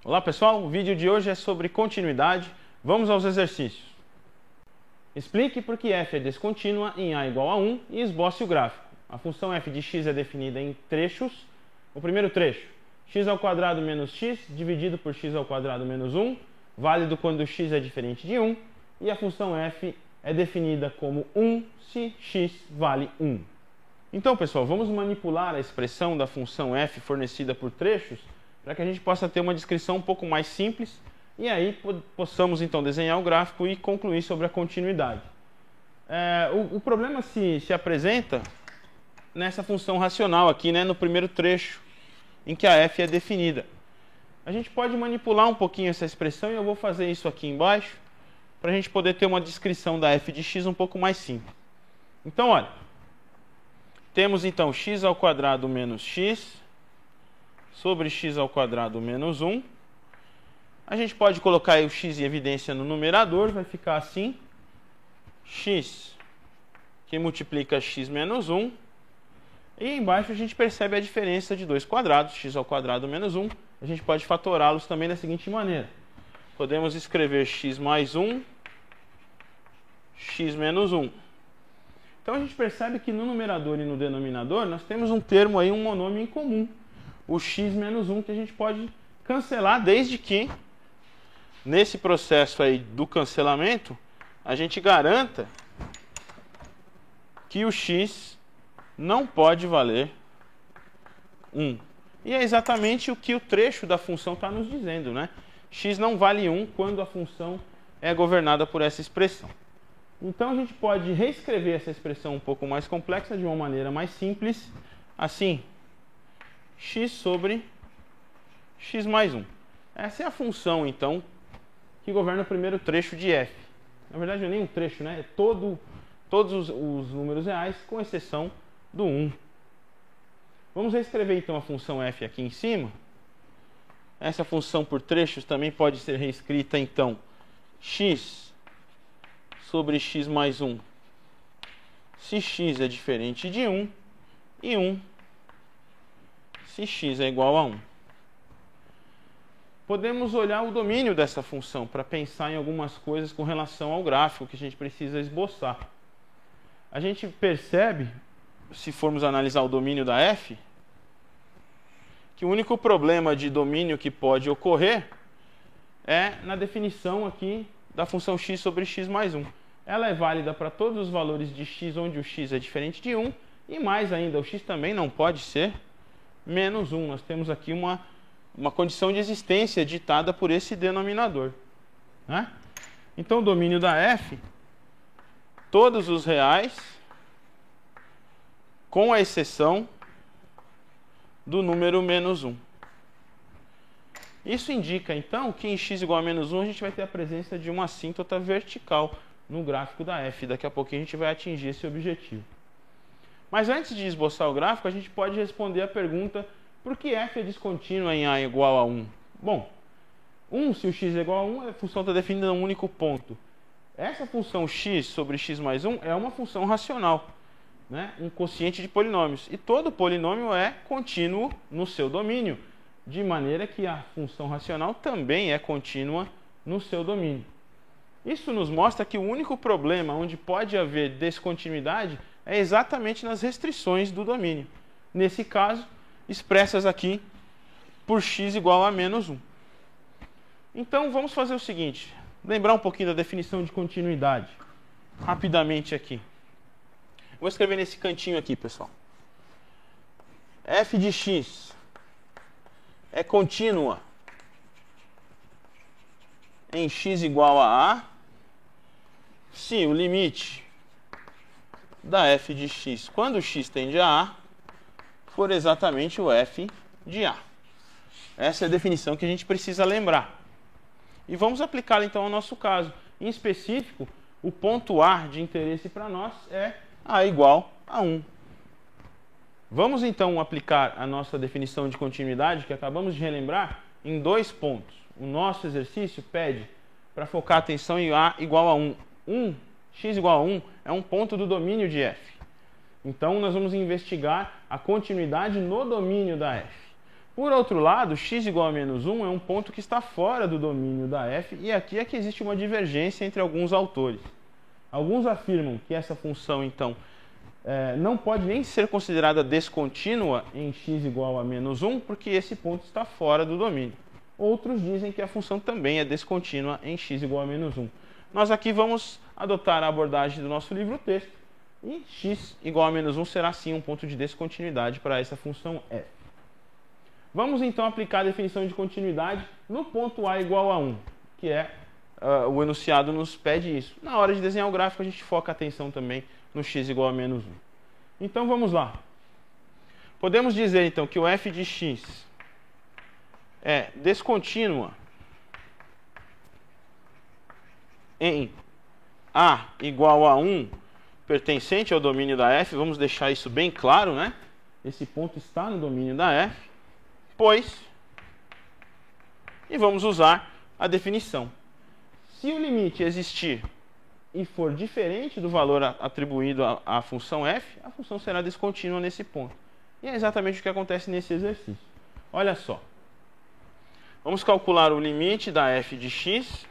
Olá pessoal, o vídeo de hoje é sobre continuidade. Vamos aos exercícios. Explique por que f é descontínua em a igual a 1 e esboce o gráfico. A função f de x é definida em trechos. O primeiro trecho, x ao quadrado menos x dividido por x ao quadrado menos 1, válido quando x é diferente de 1, e a função f é definida como 1 se x vale 1. Então pessoal, vamos manipular a expressão da função f fornecida por trechos para que a gente possa ter uma descrição um pouco mais simples e aí possamos então desenhar o gráfico e concluir sobre a continuidade. O problema se apresenta nessa função racional aqui, né, no primeiro trecho em que a f é definida. A gente pode manipular um pouquinho essa expressão e eu vou fazer isso aqui embaixo para a gente poder ter uma descrição da f de x um pouco mais simples. Então, olha, temos então x ao quadrado menos x sobre x ao quadrado menos 1. A gente pode colocar aí o x em evidência no numerador, vai ficar assim. X que multiplica x menos 1. E embaixo a gente percebe a diferença de dois quadrados, x ao quadrado menos 1. A gente pode fatorá-los também da seguinte maneira. Podemos escrever x mais 1, x menos 1. Então a gente percebe que no numerador e no denominador nós temos um termo aí, um monômio em comum. O x menos 1 que a gente pode cancelar desde que nesse processo aí do cancelamento a gente garanta que o x não pode valer 1. E é exatamente o que o trecho da função está nos dizendo, né? X não vale 1 quando a função é governada por essa expressão. Então a gente pode reescrever essa expressão um pouco mais complexa de uma maneira mais simples, assim, x sobre x mais 1. Essa é a função, então, que governa o primeiro trecho de f. Na verdade, não é nem um trecho, né? É todos os números reais, com exceção do 1. Vamos reescrever, então, a função f aqui em cima. Essa função por trechos também pode ser reescrita, então, x sobre x mais 1, se x é diferente de 1, e 1 se x é igual a 1. Podemos olhar o domínio dessa função para pensar em algumas coisas com relação ao gráfico que a gente precisa esboçar. A gente percebe, se formos analisar o domínio da f, que o único problema de domínio que pode ocorrer é na definição aqui da função x sobre x mais 1. Ela é válida para todos os valores de x onde o x é diferente de 1, e mais ainda, o x também não pode ser menos 1. Nós temos aqui uma condição de existência ditada por esse denominador, né? Então, o domínio da f, todos os reais, com a exceção do número menos 1. Isso indica, então, que em x igual a menos 1 a gente vai ter a presença de uma assíntota vertical no gráfico da f. Daqui a pouquinho a gente vai atingir esse objetivo. Mas antes de esboçar o gráfico, a gente pode responder a pergunta: por que f é descontínua em a igual a 1? Bom, 1, se o x é igual a 1, a função está definida em um único ponto. Essa função x sobre x mais 1 é uma função racional, né? Um quociente de polinômios. E todo polinômio é contínuo no seu domínio, de maneira que a função racional também é contínua no seu domínio. Isso nos mostra que o único problema onde pode haver descontinuidade é exatamente nas restrições do domínio. Nesse caso, expressas aqui por x igual a menos 1. Então, vamos fazer o seguinte. Lembrar um pouquinho da definição de continuidade. Rapidamente aqui. Vou escrever nesse cantinho aqui, pessoal. F de x é contínua em x igual a A se o limite da f de x, quando x tende a A, for exatamente o f de A. Essa é a definição que a gente precisa lembrar. E vamos aplicá-la então ao nosso caso. Em específico, o ponto A de interesse para nós é A igual a 1. Vamos então aplicar a nossa definição de continuidade, que acabamos de relembrar, em dois pontos. O nosso exercício pede para focar a atenção em A igual a 1. 1 x igual a 1 é um ponto do domínio de f. Então, nós vamos investigar a continuidade no domínio da f. Por outro lado, x igual a menos 1 é um ponto que está fora do domínio da f, e aqui é que existe uma divergência entre alguns autores. Alguns afirmam que essa função, então, não pode nem ser considerada descontínua em x igual a menos 1, porque esse ponto está fora do domínio. Outros dizem que a função também é descontínua em x igual a menos 1. Nós aqui vamos adotar a abordagem do nosso livro-texto, e x igual a menos 1 será sim um ponto de descontinuidade para essa função f. Vamos então aplicar a definição de continuidade no ponto a igual a 1, que é o enunciado nos pede isso. Na hora de desenhar o gráfico, a gente foca a atenção também no x igual a menos 1. Então vamos lá. Podemos dizer então que o f de x é descontínua em a igual a 1 pertencente ao domínio da f. Vamos deixar isso bem claro, né? Esse ponto está no domínio da f, pois, e vamos usar a definição. Se o limite existir e for diferente do valor atribuído à função f, a função será descontínua nesse ponto. E é exatamente o que acontece nesse exercício. Olha só. Vamos calcular o limite da f de x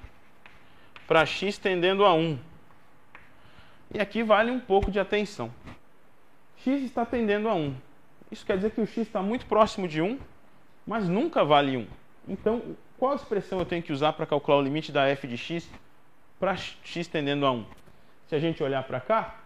para x tendendo a 1. E aqui vale um pouco de atenção. X está tendendo a 1. Isso quer dizer que o x está muito próximo de 1, mas nunca vale 1. Então, qual expressão eu tenho que usar para calcular o limite da f de x para x tendendo a 1? Se a gente olhar para cá,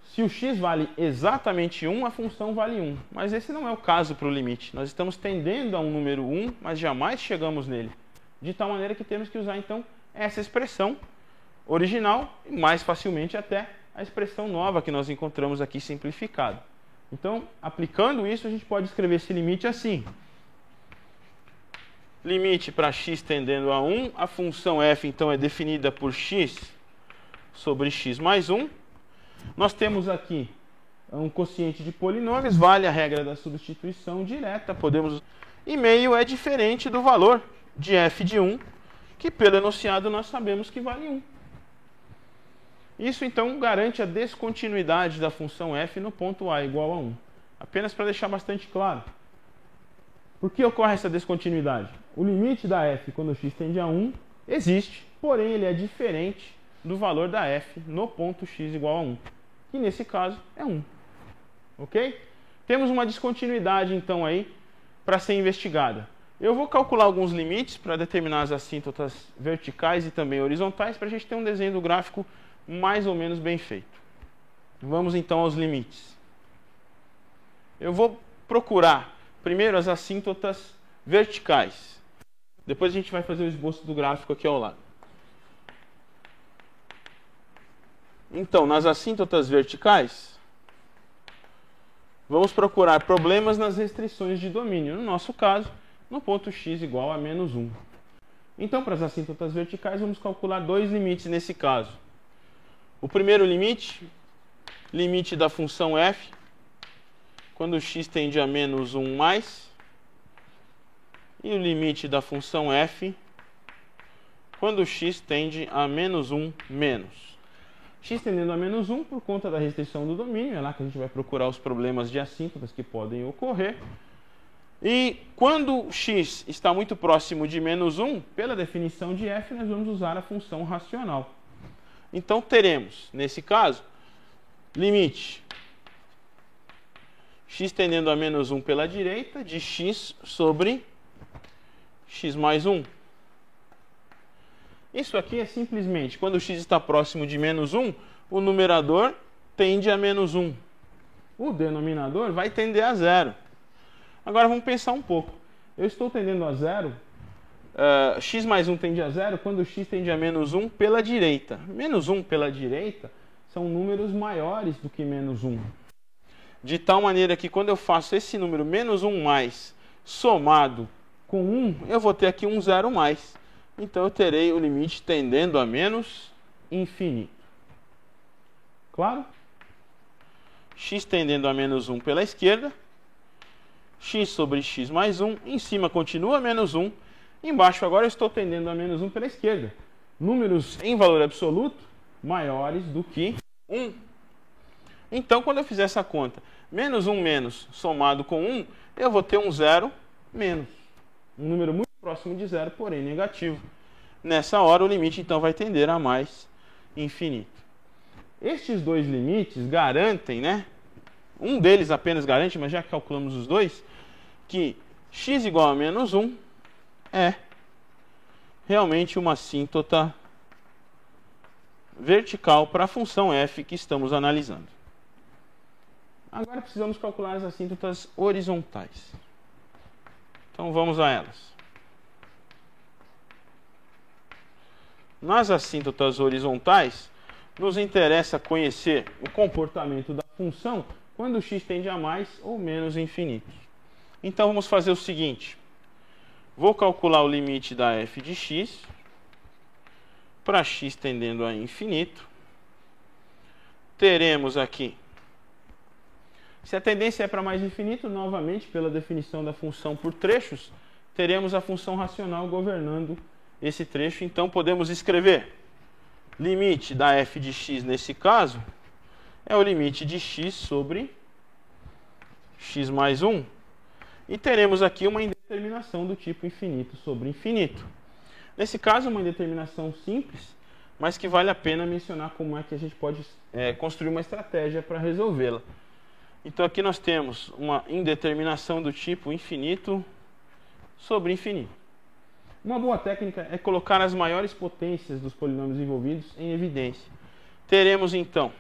se o x vale exatamente 1, a função vale 1. Mas esse não é o caso para o limite. Nós estamos tendendo a um número 1, mas jamais chegamos nele. De tal maneira que temos que usar, então, essa expressão original e, mais facilmente, até a expressão nova que nós encontramos aqui simplificada. Então, aplicando isso, a gente pode escrever esse limite assim. Limite para x tendendo a 1, a função f, então, é definida por x sobre x mais 1. Nós temos aqui um quociente de polinômios, vale a regra da substituição direta, podemos... E meio é diferente do valor de f de 1, que pelo enunciado nós sabemos que vale 1. Isso, então, garante a descontinuidade da função f no ponto a igual a 1. Apenas para deixar bastante claro. Por que ocorre essa descontinuidade? O limite da f quando x tende a 1 existe, porém ele é diferente do valor da f no ponto x igual a 1, que nesse caso é 1. Ok? Temos uma descontinuidade, então, aí para ser investigada. Eu vou calcular alguns limites para determinar as assíntotas verticais e também horizontais, para a gente ter um desenho do gráfico mais ou menos bem feito. Vamos então aos limites. Eu vou procurar primeiro as assíntotas verticais. Depois a gente vai fazer o esboço do gráfico aqui ao lado. Então, nas assíntotas verticais, vamos procurar problemas nas restrições de domínio. No nosso caso, no ponto x igual a menos 1. Então, para as assíntotas verticais, vamos calcular dois limites nesse caso. O primeiro limite, limite da função f, quando x tende a menos 1 mais, e o limite da função f, quando x tende a menos 1 menos. X tendendo a menos 1 por conta da restrição do domínio, é lá que a gente vai procurar os problemas de assíntotas que podem ocorrer. E quando x está muito próximo de menos 1, pela definição de f, nós vamos usar a função racional. Então, teremos, nesse caso, limite x tendendo a menos 1 pela direita de x sobre x mais 1. Isso aqui é simplesmente, quando x está próximo de menos 1, o numerador tende a menos 1. O denominador vai tender a 0. Agora vamos pensar um pouco. Eu estou tendendo a 0, x mais 1 tende a 0 quando x tende a menos 1 pela direita. Menos 1 pela direita são números maiores do que menos 1. De tal maneira que quando eu faço esse número menos 1 mais somado com 1, eu vou ter aqui um 0 mais. Então eu terei o limite tendendo a menos infinito. Claro? X tendendo a menos 1 pela esquerda. X sobre x mais 1. Em cima continua menos 1. Embaixo agora eu estou tendendo a menos 1 pela esquerda. Números em valor absoluto maiores do que 1. Então, quando eu fizer essa conta, menos 1 menos somado com 1, eu vou ter um zero menos. Um número muito próximo de zero, porém negativo. Nessa hora, o limite, então, vai tender a mais infinito. Estes dois limites garantem, né? Um deles apenas garante, mas já calculamos os dois, que x igual a menos 1 é realmente uma assíntota vertical para a função f que estamos analisando. Agora precisamos calcular as assíntotas horizontais. Então vamos a elas. Nas assíntotas horizontais, nos interessa conhecer o comportamento da função quando x tende a mais ou menos infinito. Então vamos fazer o seguinte. Vou calcular o limite da f de x para x tendendo a infinito. Teremos aqui, se a tendência é para mais infinito, novamente, pela definição da função por trechos, teremos a função racional governando esse trecho. Então podemos escrever limite da f de x nesse caso é o limite de x sobre x mais 1. E teremos aqui uma indeterminação do tipo infinito sobre infinito. Nesse caso, uma indeterminação simples, mas que vale a pena mencionar como é que a gente pode construir uma estratégia para resolvê-la. Então aqui nós temos uma indeterminação do tipo infinito sobre infinito. Uma boa técnica é colocar as maiores potências dos polinômios envolvidos em evidência. Teremos então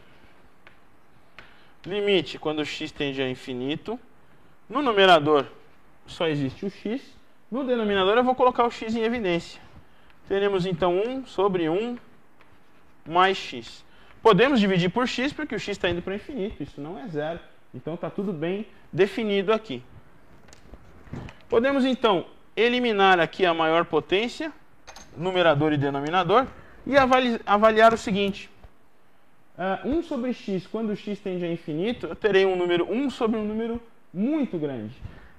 limite quando x tende a infinito. No numerador só existe o x. No denominador eu vou colocar o x em evidência. Teremos então 1 sobre 1 mais x. Podemos dividir por x porque o x está indo para o infinito. Isso não é zero. Então está tudo bem definido aqui. Podemos então eliminar aqui a maior potência, numerador e denominador, e avaliar o seguinte. 1 sobre x, quando x tende a infinito, eu terei um número 1 sobre um número muito grande.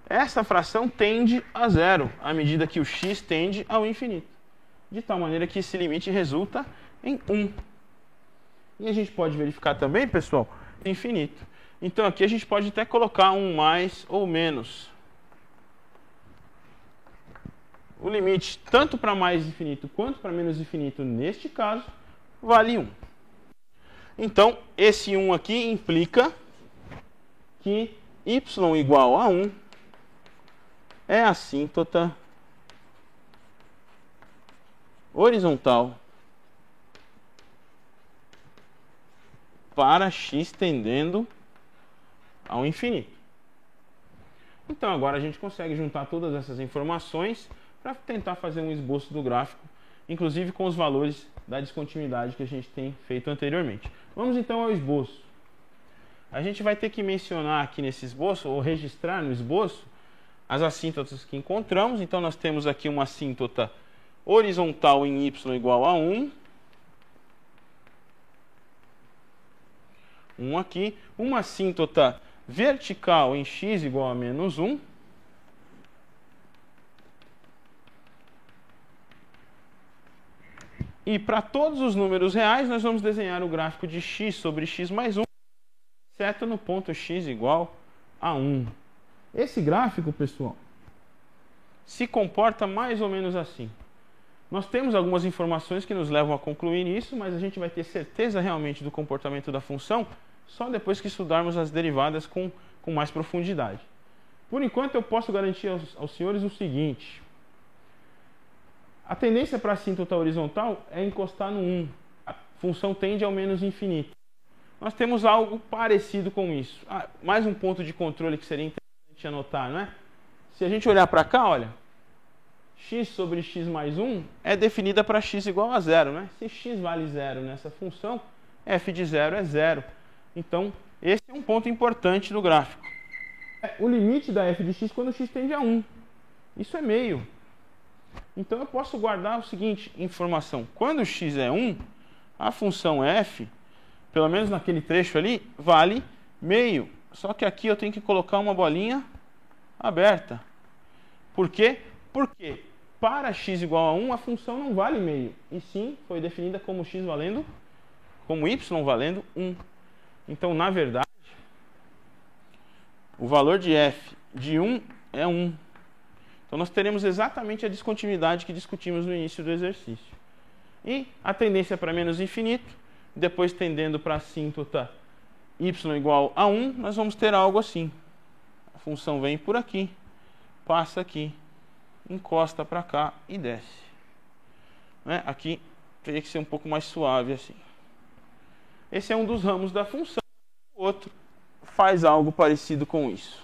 Essa fração tende a zero, à medida que o x tende ao infinito. De tal maneira que esse limite resulta em 1. E a gente pode verificar também, pessoal, infinito. Então aqui a gente pode até colocar um mais ou menos. O limite, tanto para mais infinito quanto para menos infinito, neste caso, vale 1. Então, esse 1 aqui implica que y igual a 1 é a assíntota horizontal para x tendendo ao infinito. Então, agora a gente consegue juntar todas essas informações para tentar fazer um esboço do gráfico, inclusive com os valores da descontinuidade que a gente tem feito anteriormente. Vamos então ao esboço. A gente vai ter que mencionar aqui nesse esboço, ou registrar no esboço, as assíntotas que encontramos. Então nós temos aqui uma assíntota horizontal em y igual a 1. Aqui. Uma assíntota vertical em x igual a menos 1. E para todos os números reais, nós vamos desenhar o gráfico de x sobre x mais 1, exceto no ponto x igual a 1. Esse gráfico, pessoal, se comporta mais ou menos assim. Nós temos algumas informações que nos levam a concluir isso, mas a gente vai ter certeza realmente do comportamento da função só depois que estudarmos as derivadas com mais profundidade. Por enquanto, eu posso garantir aos senhores o seguinte. A tendência para a assíntota horizontal é encostar no 1. A função tende ao menos infinito. Nós temos algo parecido com isso. Mais um ponto de controle que seria interessante anotar, não é? Se a gente olhar para cá, olha, x sobre x mais 1 é definida para x igual a 0, né? Se x vale 0 nessa função, f de 0 é 0. Então, esse é um ponto importante do gráfico. O limite da f de x quando x tende a 1. Isso é meio. Então eu posso guardar o seguinte informação. Quando x é 1, a função f, pelo menos naquele trecho ali, vale meio. Só que aqui eu tenho que colocar uma bolinha aberta. Por quê? Porque para x igual a 1, a função não vale meio. E sim, foi definida como x valendo como y valendo 1. Então, na verdade, o valor de f de 1 é 1. Então, nós teremos exatamente a descontinuidade que discutimos no início do exercício. E a tendência para menos infinito, depois tendendo para a assíntota y igual a 1, nós vamos ter algo assim. A função vem por aqui, passa aqui, encosta para cá e desce. Né? Aqui teria que ser um pouco mais suave assim. Esse é um dos ramos da função. O outro faz algo parecido com isso.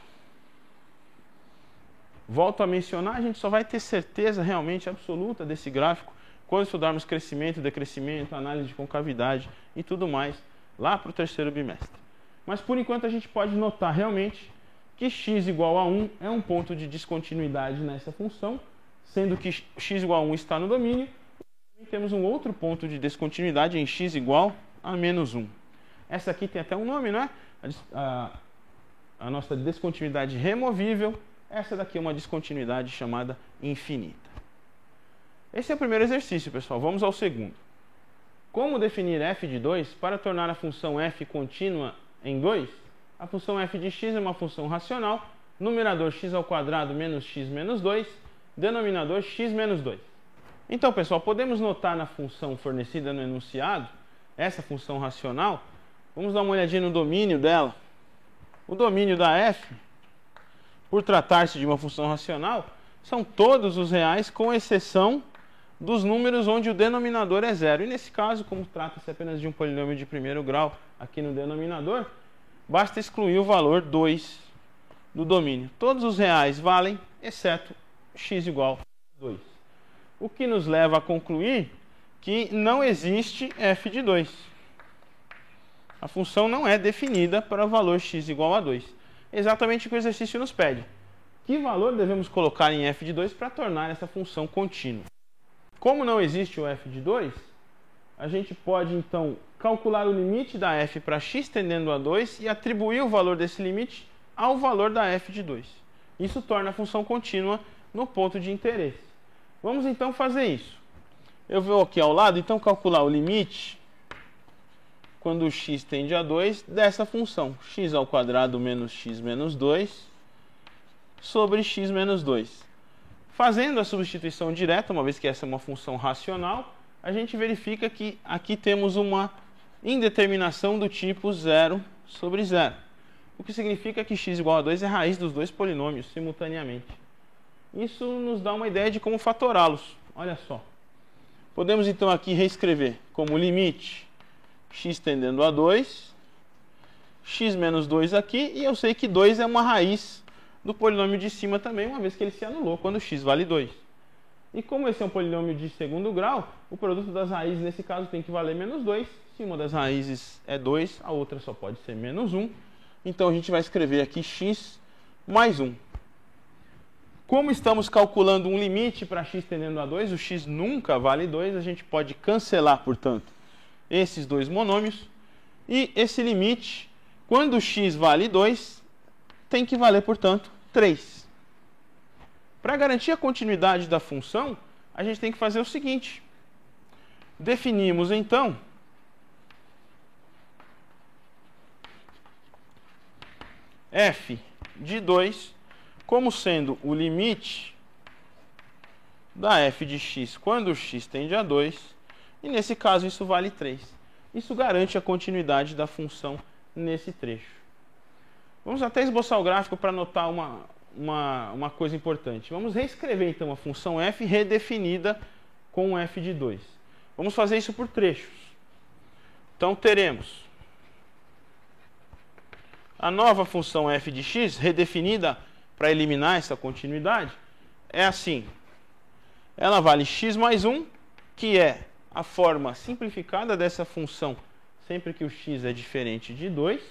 Volto a mencionar, a gente só vai ter certeza realmente absoluta desse gráfico quando estudarmos crescimento, decrescimento, análise de concavidade e tudo mais, lá para o terceiro bimestre. Mas por enquanto a gente pode notar realmente que x igual a 1 é um ponto de descontinuidade nessa função, sendo que x igual a 1 está no domínio, e temos um outro ponto de descontinuidade em x igual a menos 1. Essa aqui tem até um nome, não é? A nossa descontinuidade removível. Essa daqui é uma descontinuidade chamada infinita. Esse é o primeiro exercício, pessoal. Vamos ao segundo. Como definir f de 2 para tornar a função f contínua em 2? A função f de x é uma função racional, numerador x ao quadrado menos x menos 2, denominador x menos 2. Então, pessoal, podemos notar na função fornecida no enunciado, essa função racional, vamos dar uma olhadinha no domínio dela. O domínio da f, por tratar-se de uma função racional, são todos os reais, com exceção dos números onde o denominador é zero. E nesse caso, como trata-se apenas de um polinômio de primeiro grau aqui no denominador, basta excluir o valor 2 do domínio. Todos os reais valem, exceto x igual a 2. O que nos leva a concluir que não existe f de 2. A função não é definida para o valor x igual a 2. Exatamente o que o exercício nos pede. Que valor devemos colocar em f de 2 para tornar essa função contínua? Como não existe o f de 2, a gente pode então calcular o limite da f para x tendendo a 2 e atribuir o valor desse limite ao valor da f de 2. Isso torna a função contínua no ponto de interesse. Vamos então fazer isso. Eu vou aqui ao lado, então, calcular o limite quando o x tende a 2 dessa função. X ao quadrado menos x menos 2 sobre x menos 2. Fazendo a substituição direta, uma vez que essa é uma função racional, a gente verifica que aqui temos uma indeterminação do tipo 0 sobre 0. O que significa que x igual a 2 é a raiz dos dois polinômios simultaneamente. Isso nos dá uma ideia de como fatorá-los. Olha só. Podemos então aqui reescrever como limite x tendendo a 2, x menos 2 aqui, e eu sei que 2 é uma raiz do polinômio de cima também, uma vez que ele se anulou quando x vale 2. E como esse é um polinômio de segundo grau, o produto das raízes nesse caso tem que valer menos 2. Se uma das raízes é 2, a outra só pode ser menos 1. Então a gente vai escrever aqui x mais 1. Como estamos calculando um limite para x tendendo a 2, o x nunca vale 2, a gente pode cancelar, portanto, esses dois monômios. E esse limite, quando x vale 2, tem que valer, portanto, 3. Para garantir a continuidade da função, a gente tem que fazer o seguinte. Definimos, então, f de 2 como sendo o limite da f de x quando x tende a 2, e nesse caso isso vale 3. Isso garante a continuidade da função nesse trecho. Vamos até esboçar o gráfico para notar uma coisa importante. Vamos reescrever então a função f redefinida com f de 2. Vamos fazer isso por trechos. Então teremos a nova função f de x redefinida para eliminar essa continuidade. É assim. Ela vale x mais 1, que é a forma simplificada dessa função sempre que o x é diferente de 2.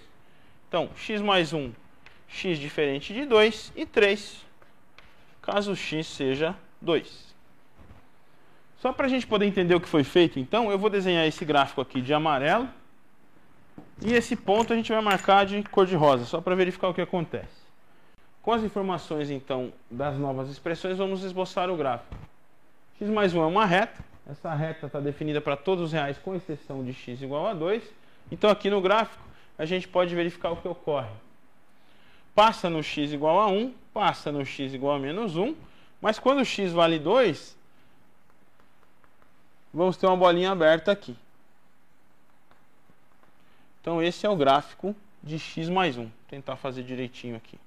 Então, x mais 1, x diferente de 2 e 3, caso x seja 2. Só para a gente poder entender o que foi feito, então, eu vou desenhar esse gráfico aqui de amarelo e esse ponto a gente vai marcar de cor de rosa, só para verificar o que acontece. Com as informações, então, das novas expressões, vamos esboçar o gráfico. X mais 1 é uma reta, Essa reta está definida para todos os reais, com exceção de x igual a 2. Então, aqui no gráfico, a gente pode verificar o que ocorre. Passa no x igual a 1, passa no x igual a menos 1, mas quando x vale 2, vamos ter uma bolinha aberta aqui. Então, esse é o gráfico de x mais 1. Vou tentar fazer direitinho aqui.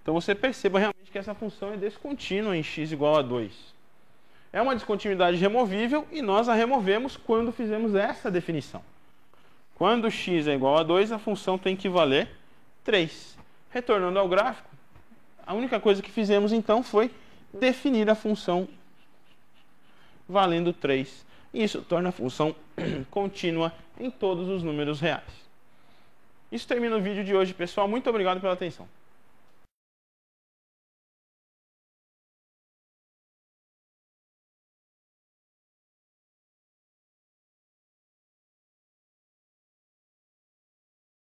Então, você perceba realmente que essa função é descontínua em x igual a 2. É uma descontinuidade removível e nós a removemos quando fizemos essa definição. Quando x é igual a 2, a função tem que valer 3. Retornando ao gráfico, a única coisa que fizemos então foi definir a função valendo 3. E isso torna a função contínua em todos os números reais. Isso termina o vídeo de hoje, pessoal. Muito obrigado pela atenção.